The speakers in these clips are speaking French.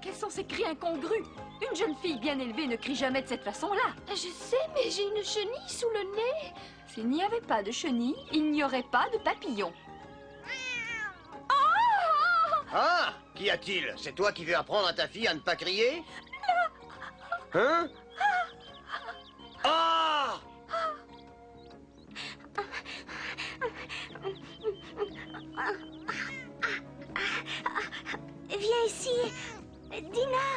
quels sont ces cris incongrus? Une jeune fille bien élevée ne crie jamais de cette façon-là. Je sais, mais j'ai une chenille sous le nez. S'il n'y avait pas de chenille, il n'y aurait pas de papillon. Ah! Qu'y a-t-il? C'est toi qui veux apprendre à ta fille à ne pas crier? Hein? Ah! Viens ici, Dina.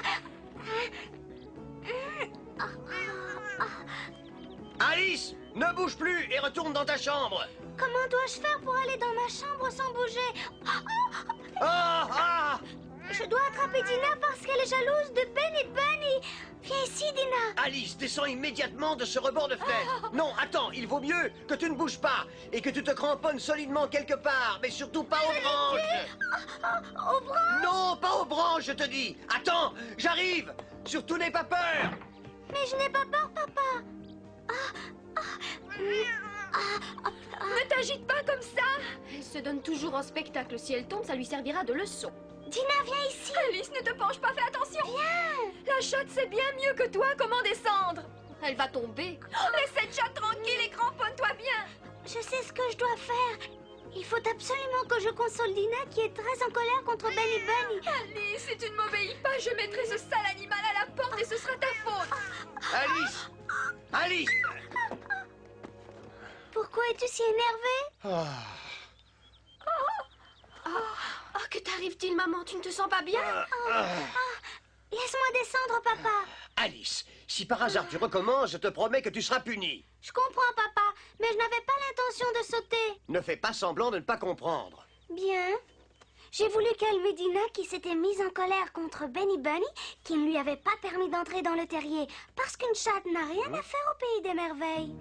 Alice! Ne bouge plus et retourne dans ta chambre! Comment dois-je faire pour aller dans ma chambre sans bouger? Ah! Ah! Je dois attraper Dina parce qu'elle est jalouse de Benny Bunny. Viens ici, Dina. Alice, descends immédiatement de ce rebord de fenêtre. Non, attends, il vaut mieux que tu ne bouges pas et que tu te cramponnes solidement quelque part, mais surtout pas aux branches. Aux bras. Non, pas aux branches, je te dis. Attends, j'arrive. Surtout n'aie pas peur. Mais je n'ai pas peur, papa. Ne t'agite pas comme ça! Elle se donne toujours en spectacle. Si elle tombe, ça lui servira de leçon. Dina, viens ici. Alice, ne te penche pas, fais attention! Viens. La chatte sait bien mieux que toi comment descendre! Elle va tomber. Laisse cette chatte tranquille et cramponne-toi bien! Je sais ce que je dois faire. Il faut absolument que je console Dina qui est très en colère contre Benny Bunny. Alice, si tu ne m'obéis pas, je mettrai ce sale animal à la porte et ce sera ta faute! Alice! Alice! Pourquoi es-tu si énervée? Oh, que t'arrive-t-il, maman? Tu ne te sens pas bien? Laisse-moi descendre, papa. Alice, si par hasard tu recommences, je te promets que tu seras punie. Je comprends, papa, mais je n'avais pas l'intention de sauter. Ne fais pas semblant de ne pas comprendre. Bien. J'ai voulu calmer Dina qui s'était mise en colère contre Benny Bunny qui ne lui avait pas permis d'entrer dans le terrier parce qu'une chatte n'a rien à faire au pays des merveilles.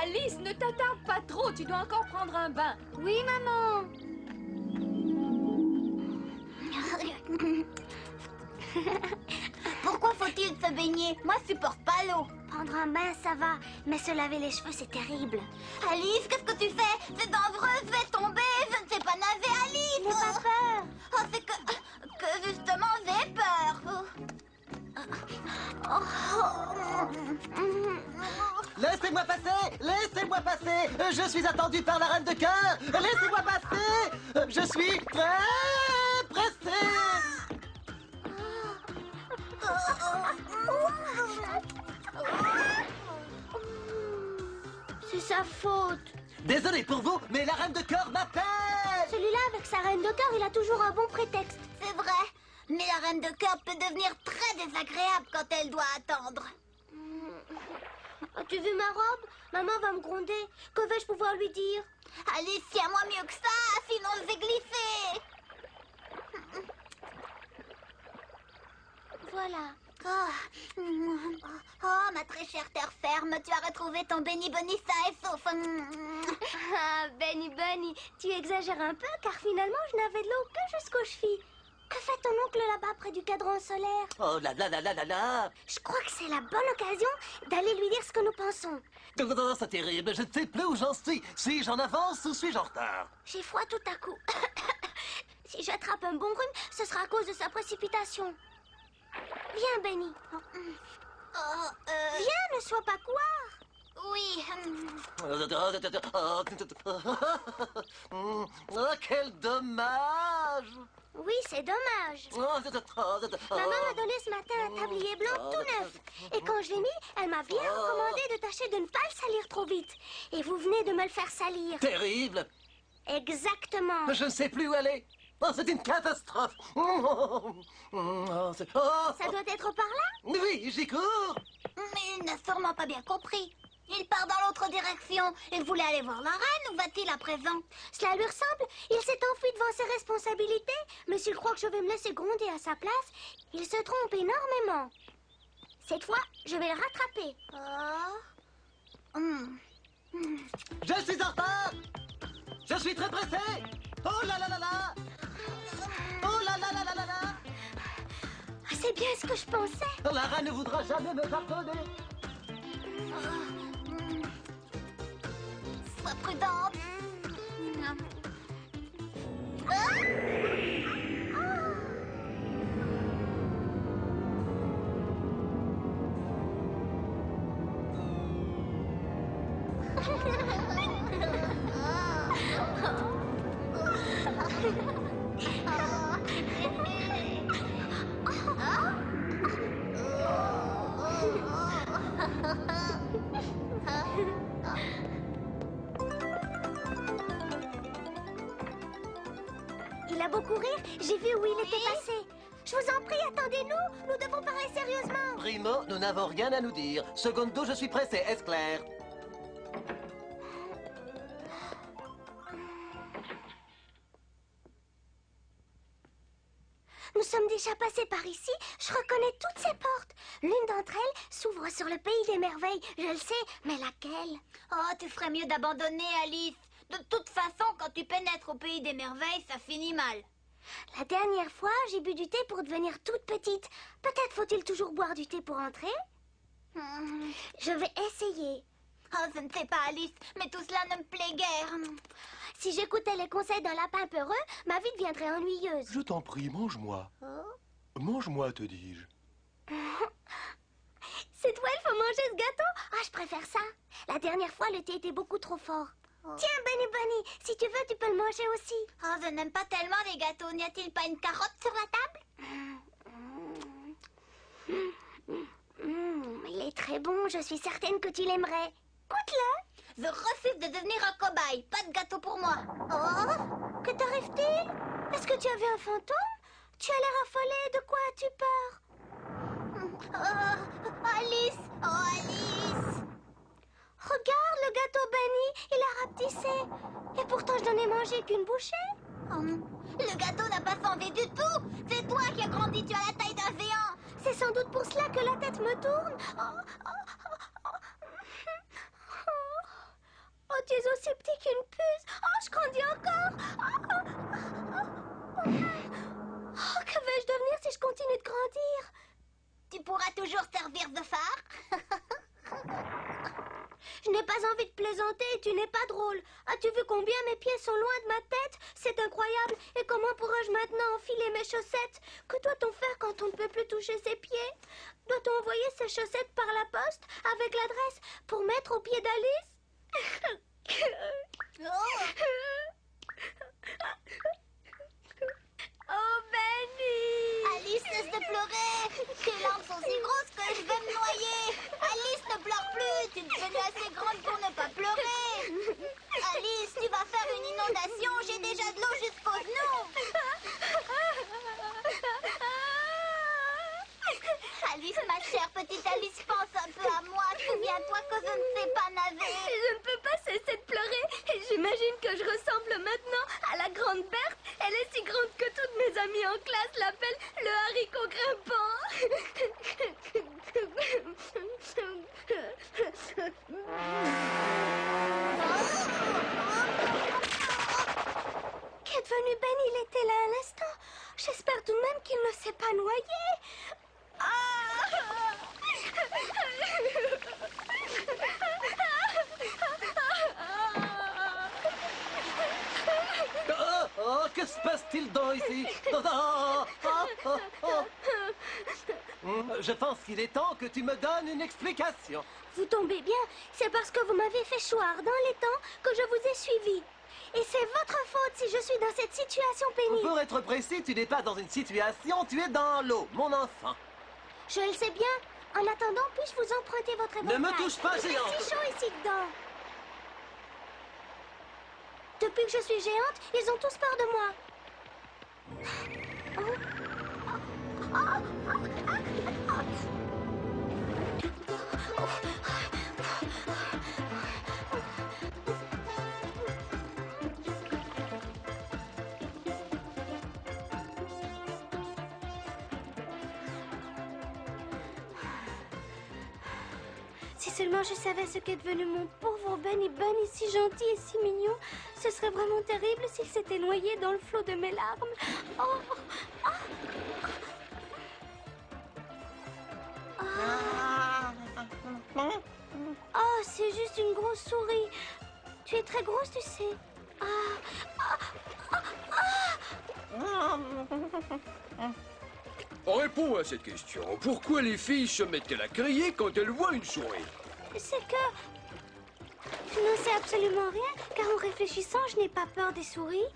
Alice, ne t'attarde pas trop, tu dois encore prendre un bain. Oui, maman. Pourquoi faut-il se baigner? Moi, je supporte pas l'eau. Prendre un bain, ça va, mais se laver les cheveux, c'est terrible. Alice, qu'est-ce que tu fais? C'est dangereux, fais tomber. Je ne sais pas nager, Alice. N'aie pas peur. Oh, c'est que justement, j'ai peur. Laissez-moi passer! Laissez-moi passer! Je suis attendu par la reine de cœur! Laissez-moi passer! Je suis très pressé! C'est sa faute. Désolé pour vous, mais la reine de cœur m'appelle! Celui-là, avec sa reine de cœur, il a toujours un bon prétexte. C'est vrai. Mais la reine de cœur peut devenir très désagréable quand elle doit attendre. As-tu vu ma robe? Maman va me gronder. Que vais-je pouvoir lui dire? Alice, tiens-moi mieux que ça, sinon je vais glisser. Voilà. Oh, ma très chère terre ferme, tu as retrouvé ton Benny Bunny sain et sauf. Ah, Benny Bunny, tu exagères un peu car finalement je n'avais de l'eau que jusqu'aux chevilles. Que fait ton oncle là-bas près du cadran solaire? Oh là là là là là là! Je crois que c'est la bonne occasion d'aller lui dire ce que nous pensons. Oh, c'est terrible, je ne sais plus où j'en suis. Suis-je en avance ou suis-je en retard? J'ai froid tout à coup. Si j'attrape un bon rhume, ce sera à cause de sa précipitation. Viens, Benny. Viens, ne sois pas couard. Oui. Oh, quel dommage! Oui, c'est dommage. Maman m'a donné ce matin un tablier blanc tout neuf. Et quand je l'ai mis, elle m'a bien recommandé de tâcher de ne pas le salir trop vite. Et vous venez de me le faire salir. Terrible! Exactement. Je ne sais plus où aller. Oh, c'est une catastrophe. Ça doit être par là? Oui, j'y cours. Mais il n'a sûrement pas bien compris. Il part dans l'autre direction. Il voulait aller voir la reine. Où va-t-il à présent? Cela lui ressemble. Il s'est enfui devant ses responsabilités. Mais s'il croit que je vais me laisser gronder à sa place, il se trompe énormément. Cette fois, je vais le rattraper. Je suis en retard. Je suis très pressé. Oh là là là là. Oh là là là là là là. Ah, c'est bien ce que je pensais. La reine ne voudra jamais me pardonner. Sois prudente. j'ai vu où il était passé. Je vous en prie, attendez-nous. Nous devons parler sérieusement. Primo, nous n'avons rien à nous dire. Secondo, je suis pressé, est-ce clair? Nous sommes déjà passés par ici. Je reconnais toutes ces portes. L'une d'entre elles s'ouvre sur le pays des merveilles. Je le sais, mais laquelle? Oh, tu ferais mieux d'abandonner, Alice. De toute façon, quand tu pénètres au pays des merveilles, ça finit mal. La dernière fois, j'ai bu du thé pour devenir toute petite. Peut-être faut-il toujours boire du thé pour entrer? Je vais essayer. Oh, je ne sais pas, Alice, mais tout cela ne me plaît guère. Si j'écoutais les conseils d'un lapin peureux, ma vie deviendrait ennuyeuse. Je t'en prie, mange-moi. Mange-moi, te dis-je. C'est toi, il faut manger ce gâteau? Ah, je préfère ça. La dernière fois, le thé était beaucoup trop fort. Tiens, Bunny Bunny, si tu veux, tu peux le manger aussi. Oh, je n'aime pas tellement les gâteaux. N'y a-t-il pas une carotte sur la table? Il est très bon, je suis certaine que tu l'aimerais. Goûte-le. Je refuse de devenir un cobaye. Pas de gâteau pour moi. Oh, que t'arrive-t-il? Est-ce que tu as vu un fantôme? Tu as l'air affolée, de quoi as-tu peur? Alice! Oh, Alice! Regarde le gâteau Bunny, il a rapetissé. Et pourtant, je n'en ai mangé qu'une bouchée. Le gâteau n'a pas fendé du tout. C'est toi qui as grandi, tu as la taille d'un géant. C'est sans doute pour cela que la tête me tourne. Oh, tu es aussi petit qu'une puce. Oh, je grandis encore. Oh, que vais-je devenir si je continue de grandir? Tu pourras toujours servir de phare. Je n'ai pas envie de plaisanter et tu n'es pas drôle. As-tu vu combien mes pieds sont loin de ma tête? C'est incroyable. Et comment pourrais-je maintenant enfiler mes chaussettes? Que doit-on faire quand on ne peut plus toucher ses pieds? Doit-on envoyer ces chaussettes par la poste avec l'adresse pour mettre au pied d'Alice? Oh, Benny! Alice, cesse de pleurer. Tes larmes sont si grosses que je vais me noyer. Alice, ne pleure plus. Tu es devenue assez grande pour ne pas pleurer. Alice, tu vas faire une inondation. J'ai déjà de l'eau jusqu'aux genoux. Alice, ma chère petite Alice, pense un peu à moi. Souviens-toi que je ne sais pas nager. Je ne peux pas cesser de pleurer. Et j'imagine que je ressemble maintenant à la grande Berthe. Elle est si grande que toutes mes amies en classe l'appellent le haricot grimpant. Qu'est devenu Ben? Il était là à l'instant. J'espère tout de même qu'il ne s'est pas noyé. Oh, que se passe-t-il donc ici? Je pense qu'il est temps que tu me donnes une explication. Vous tombez bien, c'est parce que vous m'avez fait choir dans les temps que je vous ai suivi. Et c'est votre faute si je suis dans cette situation pénible. Pour être précis, tu n'es pas dans une situation, tu es dans l'eau, mon enfant. Je le sais bien. En attendant, puis-je vous emprunter votre éventail? Ne me touche pas, Il fait géante. si chaud ici dedans. Depuis que je suis géante, ils ont tous peur de moi. Si seulement je savais ce qu'est devenu mon pauvre Bunny Bunny, si gentil et si mignon, ce serait vraiment terrible s'il s'était noyé dans le flot de mes larmes. Oh, oh, c'est juste une grosse souris. Tu es très grosse, tu sais. Réponds à cette question. Pourquoi les filles se mettent-elles à crier quand elles voient une souris? C'est que je n'en sais absolument rien, car en réfléchissant, je n'ai pas peur des souris.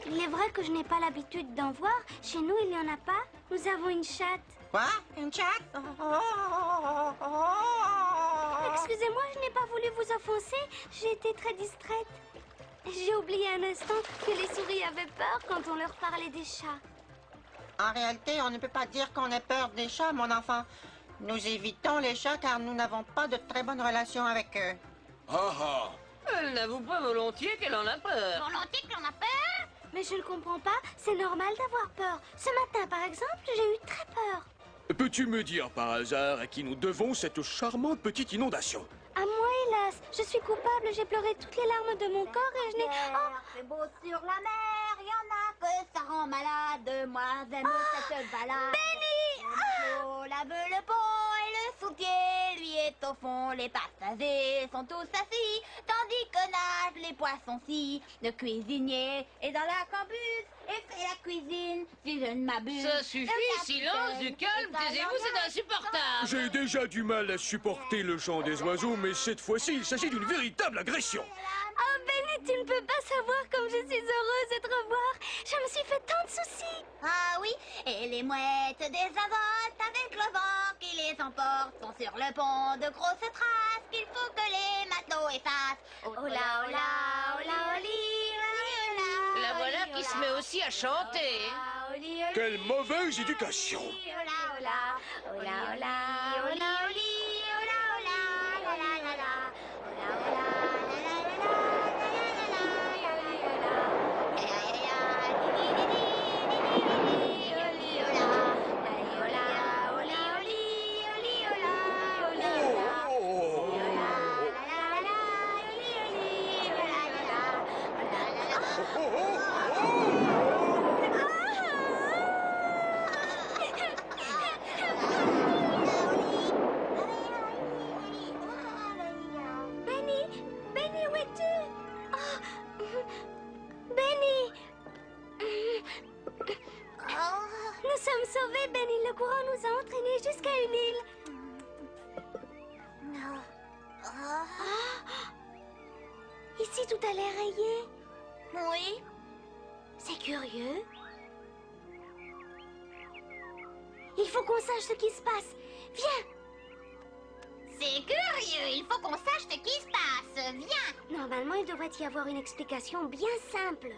Il est vrai que je n'ai pas l'habitude d'en voir. Chez nous, il n'y en a pas. Nous avons une chatte. Quoi? Une chatte? Excusez-moi, je n'ai pas voulu vous offenser. J'ai été très distraite. J'ai oublié un instant que les souris avaient peur quand on leur parlait des chats. En réalité, on ne peut pas dire qu'on ait peur des chats, mon enfant. Nous évitons les chats car nous n'avons pas de très bonnes relations avec eux. Ah ah. Elle n'avoue pas volontiers qu'elle en a peur. Volontiers que l'on a peur. Mais je ne comprends pas, c'est normal d'avoir peur. Ce matin, par exemple, j'ai eu très peur. Peux-tu me dire par hasard à qui nous devons cette charmante petite inondation? À moi, hélas, je suis coupable, j'ai pleuré toutes les larmes de mon corps et je n'ai... Oh, C'est beau sur la mer, y en a que ça rend malade. Moi, j'aime cette balade. Benny! On lave le pont et le soutier, lui est au fond. Les passagers sont tous assis, tandis que nagent les poissons-ci. Le cuisinier est dans la cambuse et fait la cuisine, si je ne m'abuse. Ça suffit, silence, du calme, taisez-vous, c'est insupportable. J'ai déjà du mal à supporter le chant des oiseaux, mais cette fois-ci, il s'agit d'une véritable agression. Oh, Benny, tu ne peux pas savoir comme je suis heureuse de te revoir. Je me suis fait tant de soucis. Ah oui, et les mouettes désavolent avec le vent qui les emporte. Sont sur le pont de grosses traces qu'il faut que les matelots effacent. Oh là, oh là, oh là, oli, oli, oh là. La voilà qui se met aussi à chanter. Quelle mauvaise éducation! Oh là, oh là, oh là, oh là, oh là, oli, oh là, oh là, la la la la. Oh là, oh là, la la la la, la la la la, oli, oh là. Ya ya ya, di di di di di di, oli, oh là. Oli, oh là, oli, oli, oli, oh là, oli, oh là. Oli, oh là, la la la, oli, oli, oh là, la la. Oh là, la la. Benny, Benny, où es-tu? Oh, Benny. Nous sommes sauvés, Benny. Le courant nous a entraînés jusqu'à une île. Ah. Ici, tout a l'air rayé. Oui. C'est curieux. Il faut qu'on sache ce qui se passe. Viens. C'est curieux, il faut qu'on sache ce qui se passe. Viens. Normalement, il devrait y avoir une explication bien simple.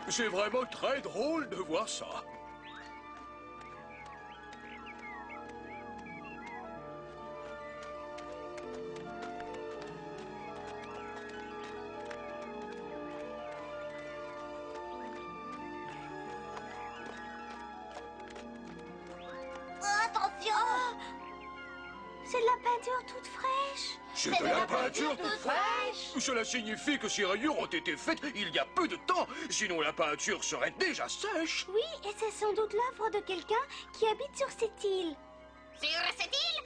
C'est vraiment très drôle de voir ça. Attention. C'est de la peinture toute fraîche. C'est de la peinture toute fraîche. Cela signifie que ces rayures ont été faites il y a peu de temps, sinon la peinture serait déjà sèche. Oui, et c'est sans doute l'œuvre de quelqu'un qui habite sur cette île. Sur cette île.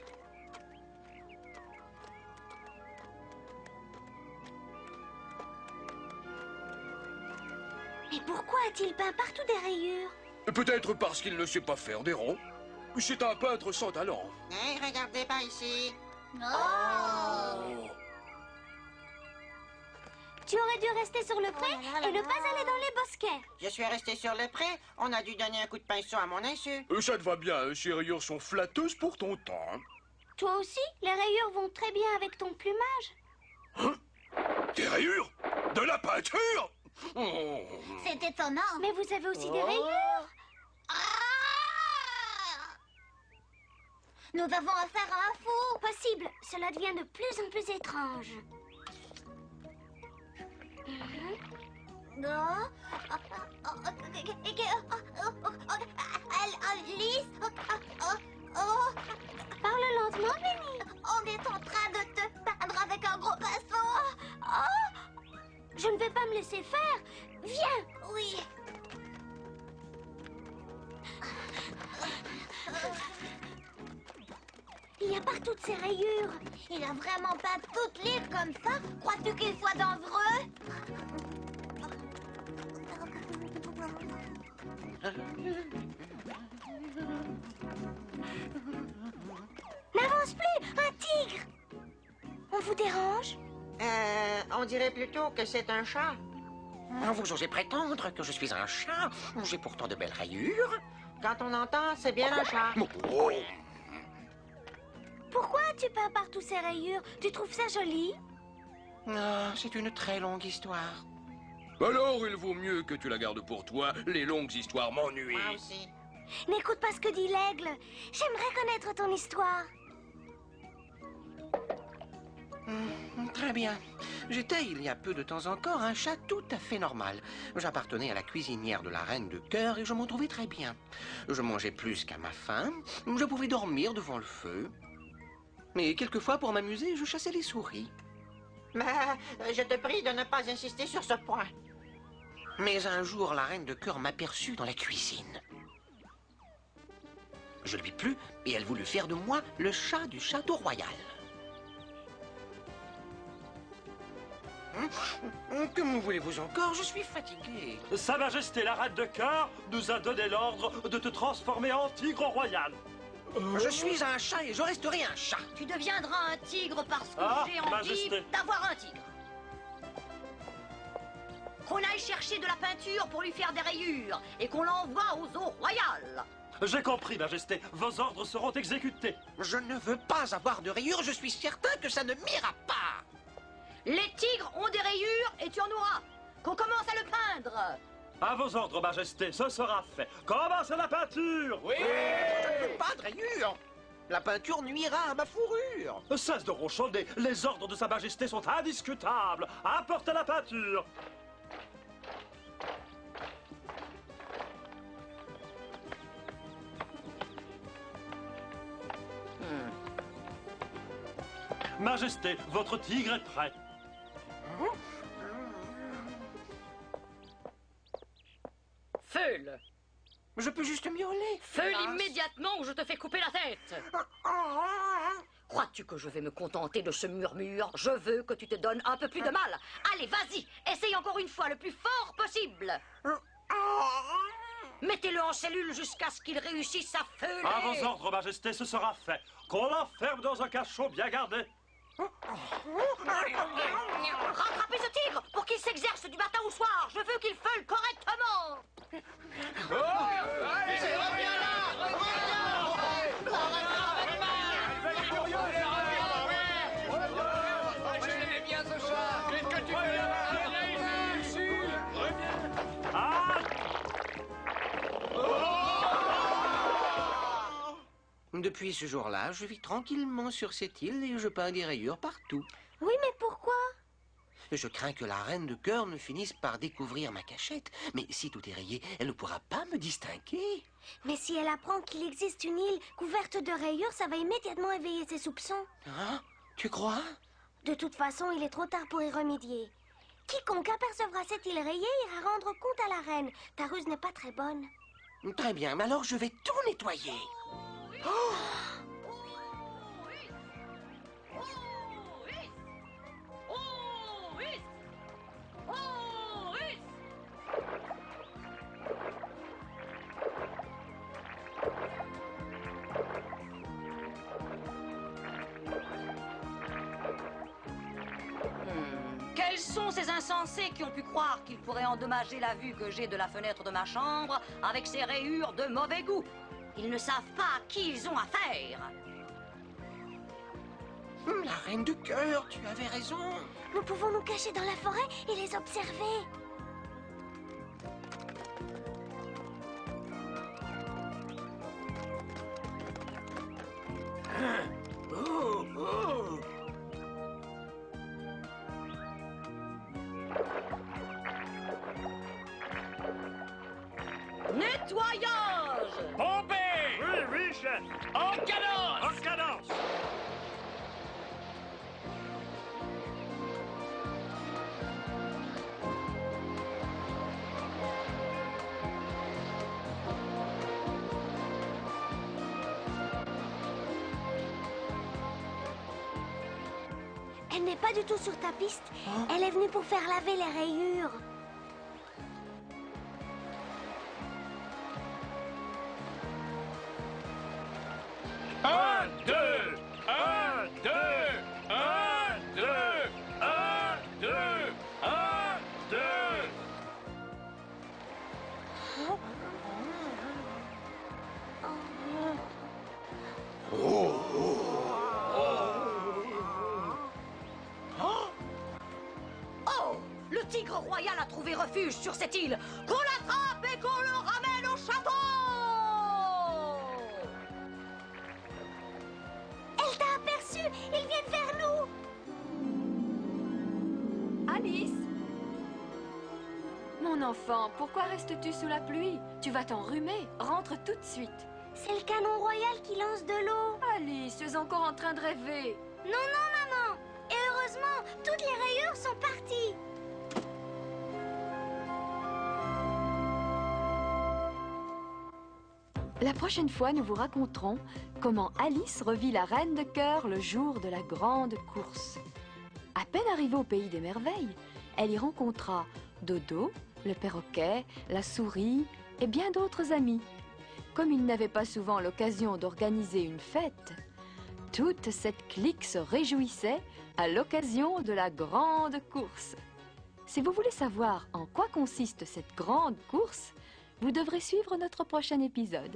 Mais pourquoi a-t-il peint partout des rayures? Peut-être parce qu'il ne sait pas faire des ronds. C'est un peintre sans talent. Hey, regardez pas ici. Oh. Tu aurais dû rester sur le pré et ne pas aller dans les bosquets. Je suis resté sur le pré. On a dû donner un coup de pinceau à mon insu. Ça te va bien, ces rayures sont flatteuses pour ton temps. Toi aussi, les rayures vont très bien avec ton plumage. Hein? Des rayures? De la peinture? Oh. C'est étonnant. Mais vous avez aussi des rayures. Ah. Nous avons affaire à un fou. Possible, cela devient de plus en plus étrange. Non. Alice. Parle lentement, Benny. On est en train de te peindre avec un gros pinceau. Je ne vais pas me laisser faire. Viens. Oui. Il y a partout de ces rayures. Il a vraiment peint toute l'île comme ça? Crois-tu qu'il soit dangereux? N'avance plus, un tigre. On vous dérange? On dirait plutôt que c'est un chat. Vous osez prétendre que je suis un chat? J'ai pourtant de belles rayures. Quand on entend, c'est bien un chat. Pourquoi tu peins par tous ces rayures? Tu trouves ça joli? C'est une très longue histoire. Alors, il vaut mieux que tu la gardes pour toi. Les longues histoires m'ennuient. Moi aussi. N'écoute pas ce que dit l'aigle. J'aimerais connaître ton histoire. Très bien. J'étais, il y a peu de temps encore, un chat tout à fait normal. J'appartenais à la cuisinière de la reine de cœur et je m'en trouvais très bien. Je mangeais plus qu'à ma faim. Je pouvais dormir devant le feu. Mais quelquefois, pour m'amuser, je chassais les souris. Mais je te prie de ne pas insister sur ce point. Mais un jour, la reine de cœur m'aperçut dans la cuisine. Je lui plut et elle voulut faire de moi le chat du château royal. Que me voulez-vous encore? Je suis fatigué. Sa Majesté la Reine de Cœur nous a donné l'ordre de te transformer en tigre royal. Je suis un chat et je resterai un chat. Tu deviendras un tigre parce que j'ai envie Majesté. d'avoir un tigre. Qu'on aille chercher de la peinture pour lui faire des rayures et qu'on l'envoie aux eaux royales. J'ai compris, Majesté. Vos ordres seront exécutés. Je ne veux pas avoir de rayures, je suis certain que ça ne m'ira pas. Les tigres ont des rayures et tu en auras. Qu'on commence à le peindre. À vos ordres, Majesté, ce sera fait. Commencez la peinture! Oui! Je ne veux pas de rayures. La peinture nuira à ma fourrure. Cesse de ronchonner. Les ordres de Sa Majesté sont indiscutables. Apportez la peinture. Majesté, votre tigre est prêt. Feu-le. Je peux juste miauler. Feu-le immédiatement ou je te fais couper la tête. Crois-tu que je vais me contenter de ce murmure? Je veux que tu te donnes un peu plus de mal. Allez, vas-y, essaye encore une fois le plus fort possible. Mettez-le en cellule jusqu'à ce qu'il réussisse à feuler. À vos ordres, Majesté, ce sera fait. Qu'on l'enferme dans un cachot bien gardé. Rattrapez ce tigre pour qu'il s'exerce du matin au soir. Je veux qu'il feule correctement. Depuis ce jour-là, je vis tranquillement sur cette île et je peins des rayures partout. Oui, mais pourquoi? Je crains que la reine de cœur ne finisse par découvrir ma cachette. Mais si tout est rayé, elle ne pourra pas me distinguer. Mais si elle apprend qu'il existe une île couverte de rayures, ça va immédiatement éveiller ses soupçons. Hein? Tu crois? De toute façon, il est trop tard pour y remédier. Quiconque apercevra cette île rayée ira rendre compte à la reine. Ta ruse n'est pas très bonne. Très bien, mais alors je vais tout nettoyer. Quels sont ces insensés qui ont pu croire qu'ils pourraient endommager la vue que j'ai de la fenêtre de ma chambre avec ces rayures de mauvais goût? Ils ne savent pas à qui ils ont affaire. La reine de cœur, tu avais raison. Nous pouvons nous cacher dans la forêt et les observer. Nettoyage! Pompée! Oui, chef. En cadence! En cadence. Elle n'est pas du tout sur ta piste. Elle est venue pour faire laver les rayures. Un, deux, un, deux, un, deux, un. royal a trouvé refuge sur cette île. Qu'on l'attrape et qu'on le ramène au château! Elle t'a aperçu. Ils viennent vers nous. Alice! Mon enfant, pourquoi restes-tu sous la pluie? Tu vas t'enrhumer. Rentre tout de suite. C'est le canon royal qui lance de l'eau. Alice, tu es encore en train de rêver. Non, non, maman. Et heureusement, toutes les rayures sont parties. La prochaine fois, nous vous raconterons comment Alice revit la reine de cœur le jour de la grande course. À peine arrivée au pays des merveilles, elle y rencontra Dodo, le perroquet, la souris et bien d'autres amis. Comme ils n'avaient pas souvent l'occasion d'organiser une fête, toute cette clique se réjouissait à l'occasion de la grande course. Si vous voulez savoir en quoi consiste cette grande course, vous devrez suivre notre prochain épisode.